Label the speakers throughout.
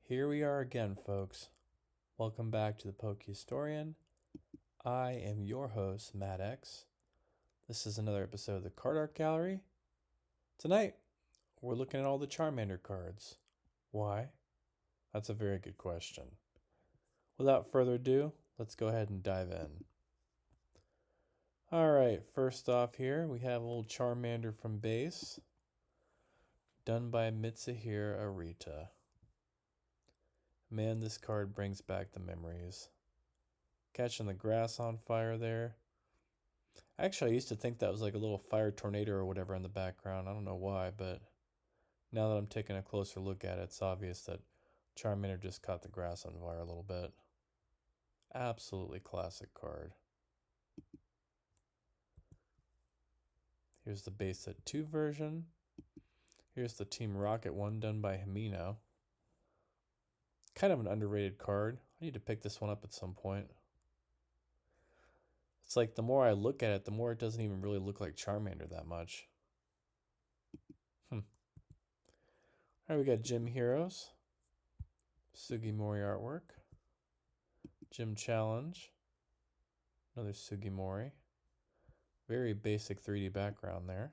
Speaker 1: Here we are again, folks. Welcome back to the Poke Historian. I am your host, Matt X. This is another episode of the Card Art Gallery. Tonight, we're looking at all the Charmander cards. Why? That's a very good question. Without further ado, let's go ahead and dive in. Alright, first off here, we have old Charmander from base, done by Mitsuhiro Arita. Man, this card brings back the memories. Catching the grass on fire there. Actually, I used to think that was like a little fire tornado or whatever in the background. I don't know why, but now that I'm taking a closer look at it, it's obvious that Charmander just caught the grass on fire a little bit. Absolutely classic card. Here's the base set 2 version. Here's the Team Rocket one done by Himino. Kind of an underrated card. I need to pick this one up at some point. It's like the more I look at it, the more it doesn't even really look like Charmander that much. Alright, we got Gym Heroes. Sugimori artwork. Gym Challenge. Another Sugimori. Very basic 3D background there.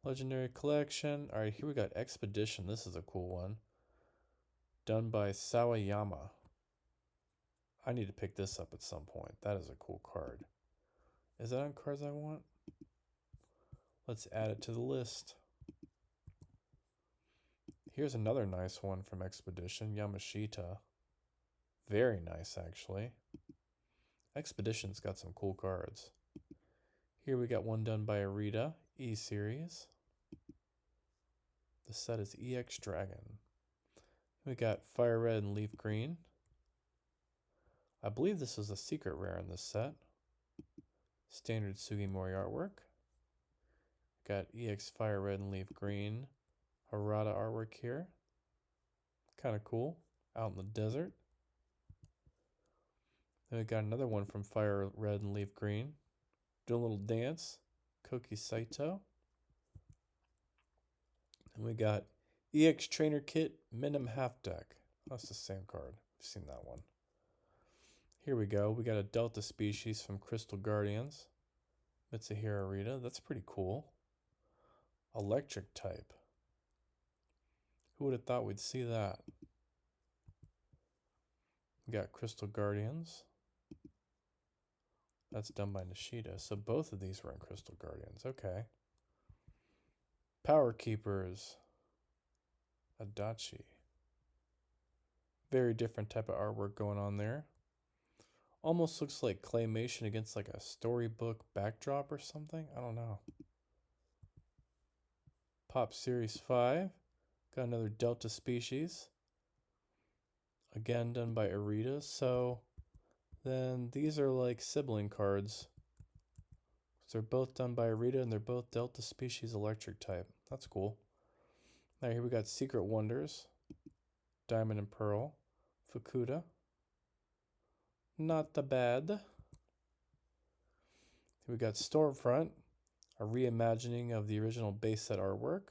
Speaker 1: Legendary Collection. Alright, here we got Expedition. This is a cool one. Done by Sawayama. I need to pick this up at some point. That is a cool card. Is that on cards I want? Let's add it to the list. Here's another nice one from Expedition, Yamashita. Very nice, actually. Expedition's got some cool cards. Here we got one done by Arita, E-Series. The set is EX Dragon. We got Fire Red and Leaf Green. I believe this is a secret rare in this set. Standard Sugimori artwork. Got EX Fire Red and Leaf Green. Harada artwork here. Kind of cool. Out in the desert. Then we got another one from Fire Red and Leaf Green. Doing a little dance. Koki Saito. And we got EX Trainer Kit Minim Half Deck. That's the same card. I've seen that one. Here we go. We got a Delta species from Crystal Guardians. Mitsuhiro Arita. That's pretty cool. Electric type. Who would have thought we'd see that? We got Crystal Guardians. That's done by Nishida. So both of these were in Crystal Guardians. Okay. Power Keepers. Adachi. Very different type of artwork going on there. Almost looks like claymation against like a storybook backdrop or something. I don't know. Pop Series 5. Got another Delta species. Again done by Arita. So then these are like sibling cards. They're both done by Arita and they're both Delta species electric type. That's cool. Now here we got Secret Wonders. Diamond and Pearl. Fukuda. Not the bad. Here we got Stormfront. A reimagining of the original base set artwork.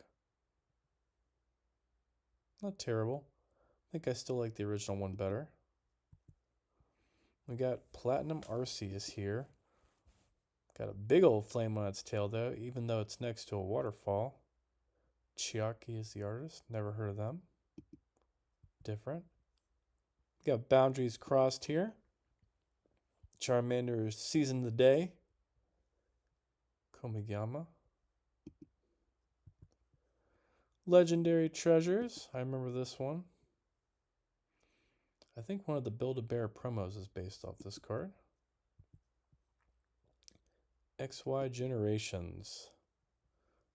Speaker 1: Not terrible. I think I still like the original one better. We got Platinum Arceus here. Got a big old flame on its tail though, even though it's next to a waterfall. Chiaki is the artist. Never heard of them. Different. We got Boundaries Crossed here. Charmander Season the Day. Komiyama. Legendary Treasures. I remember this one. I think one of the Build-A-Bear promos is based off this card. XY Generations.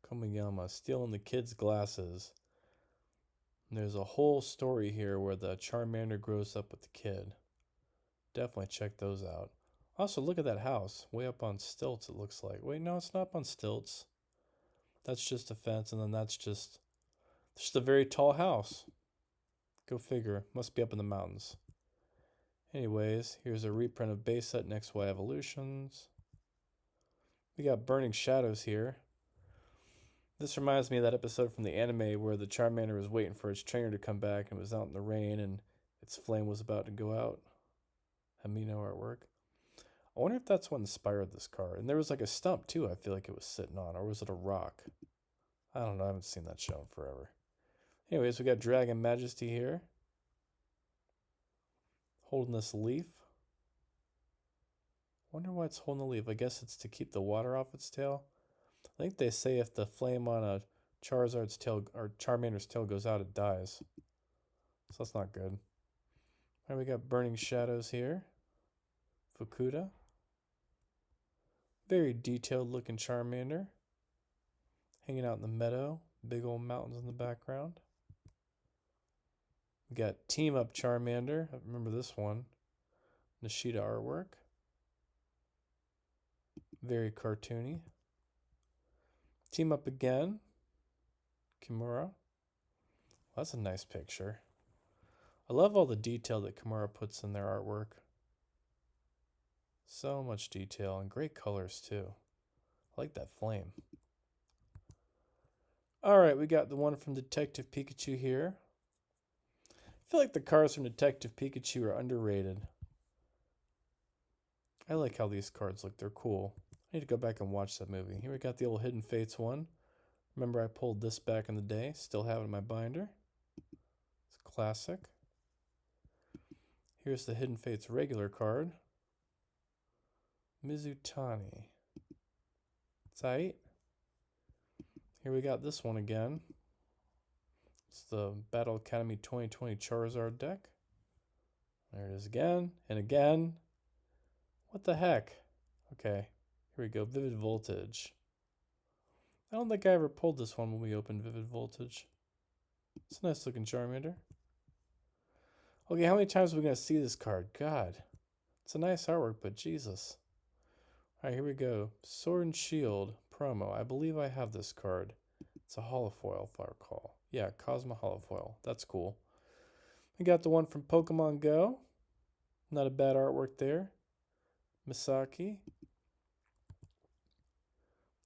Speaker 1: Komiyama stealing the kids' glasses. And there's a whole story here where the Charmander grows up with the kid. Definitely check those out. Also, look at that house. Way up on stilts, it looks like. Wait, no, it's not up on stilts. That's just a fence, and then that's just a very tall house. Go figure. Must be up in the mountains. Anyways, here's a reprint of base set and XY Evolutions. We got Burning Shadows here. This reminds me of that episode from the anime where the Charmander was waiting for its trainer to come back and was out in the rain and its flame was about to go out. Hamino artwork. I wonder if that's what inspired this card. And there was like a stump too, I feel like it was sitting on. Or was it a rock? I don't know. I haven't seen that show in forever. Anyways, we got Dragon Majesty here. Holding this leaf. Wonder why it's holding the leaf. I guess it's to keep the water off its tail. I think they say if the flame on a Charizard's tail or Charmander's tail goes out, it dies. So that's not good. Alright, we got Burning Shadows here. Fukuda. Very detailed looking Charmander. Hanging out in the meadow. Big old mountains in the background. We got Team Up Charmander. I remember this one. Nishida artwork. Very cartoony. Team Up again. Kimura. That's a nice picture. I love all the detail that Kimura puts in their artwork. So much detail and great colors too. I like that flame. Alright, we got the one from Detective Pikachu here. I feel like the cards from Detective Pikachu are underrated. I like how these cards look. They're cool. I need to go back and watch that movie. Here we got the old Hidden Fates one. Remember I pulled this back in the day. Still have it in my binder. It's classic. Here's the Hidden Fates regular card. Mizutani. Tight. Here we got this one again. It's the Battle Academy 2020 Charizard deck. There it is again and again. What the heck? Okay, here we go. Vivid Voltage. I don't think I ever pulled this one when we opened Vivid Voltage. It's a nice looking Charmander. Okay, how many times are we going to see this card? God. It's a nice artwork, but Jesus. Alright, here we go. Sword and Shield promo. I believe I have this card. It's a holofoil, if I recall. Yeah, Cosmo holofoil. That's cool. We got the one from Pokemon Go. Not a bad artwork there. Misaki.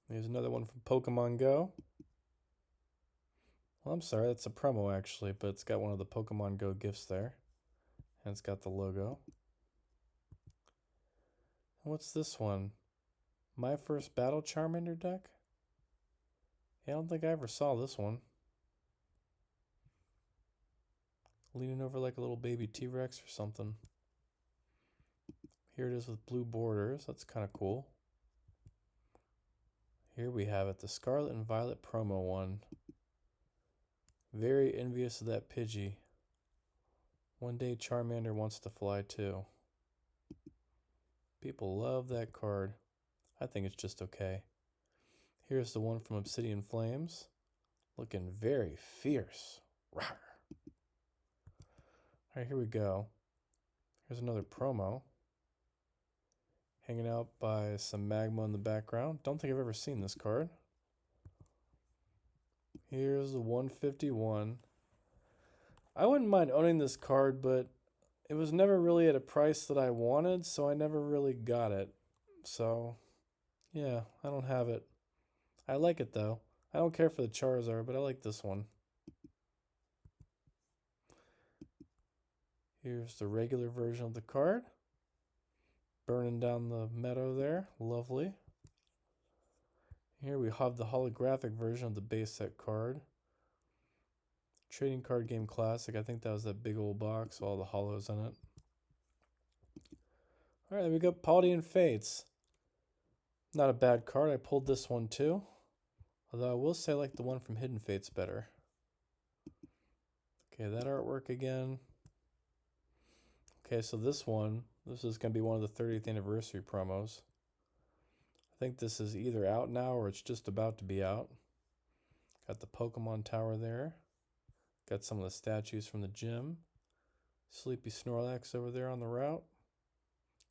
Speaker 1: There's another one from Pokemon Go. Well, I'm sorry, that's a promo actually, but it's got one of the Pokemon Go gifts there. And it's got the logo. And what's this one? My First Battle Charmander deck? Yeah, I don't think I ever saw this one. Leaning over like a little baby T-Rex or something. Here it is with blue borders. That's kind of cool. Here we have it, the Scarlet and Violet promo one. Very envious of that Pidgey. One day Charmander wants to fly too. People love that card. I think it's just okay. Here's the one from Obsidian Flames. Looking very fierce. Rawr. Alright, here we go. Here's another promo. Hanging out by some magma in the background. Don't think I've ever seen this card. Here's the 151. I wouldn't mind owning this card, but it was never really at a price that I wanted, so I never really got it. So, yeah, I don't have it. I like it though. I don't care for the Charizard, but I like this one. Here's the regular version of the card. Burning down the meadow there. Lovely. Here we have the holographic version of the base set card. Trading Card Game Classic. I think that was that big old box, all the holos in it. Alright, there we go. Paldean Fates. Not a bad card. I pulled this one too. Although I will say I like the one from Hidden Fates better. Okay, that artwork again. Okay, so this is going to be one of the 30th anniversary promos. I think this is either out now or it's just about to be out. Got the Pokemon Tower there. Got some of the statues from the gym. Sleepy Snorlax over there on the route.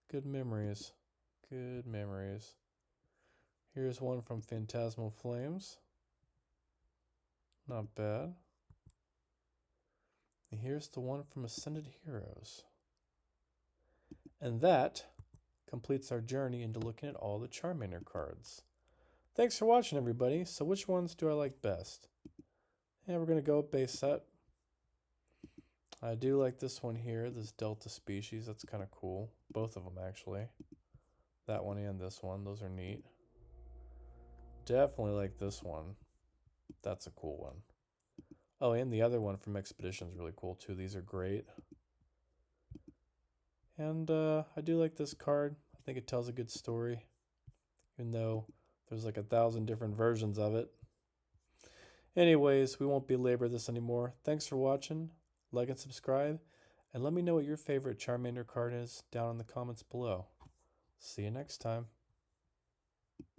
Speaker 1: Good memories. Good memories. Here's one from Phantasmal Flames. Not bad. And here's the one from Ascended Heroes. And that completes our journey into looking at all the Charmander cards. Thanks for watching, everybody. So which ones do I like best? Yeah, we're going to go with base set. I do like this one here, this Delta species. That's kind of cool. Both of them, actually. That one and this one. Those are neat. Definitely like this one. That's a cool one. Oh, and the other one from Expedition is really cool, too. These are great. And I do like this card. I think it tells a good story. Even though there's like 1,000 different versions of it. Anyways, we won't belabor this anymore. Thanks for watching. Like and subscribe. And let me know what your favorite Charmander card is down in the comments below. See you next time.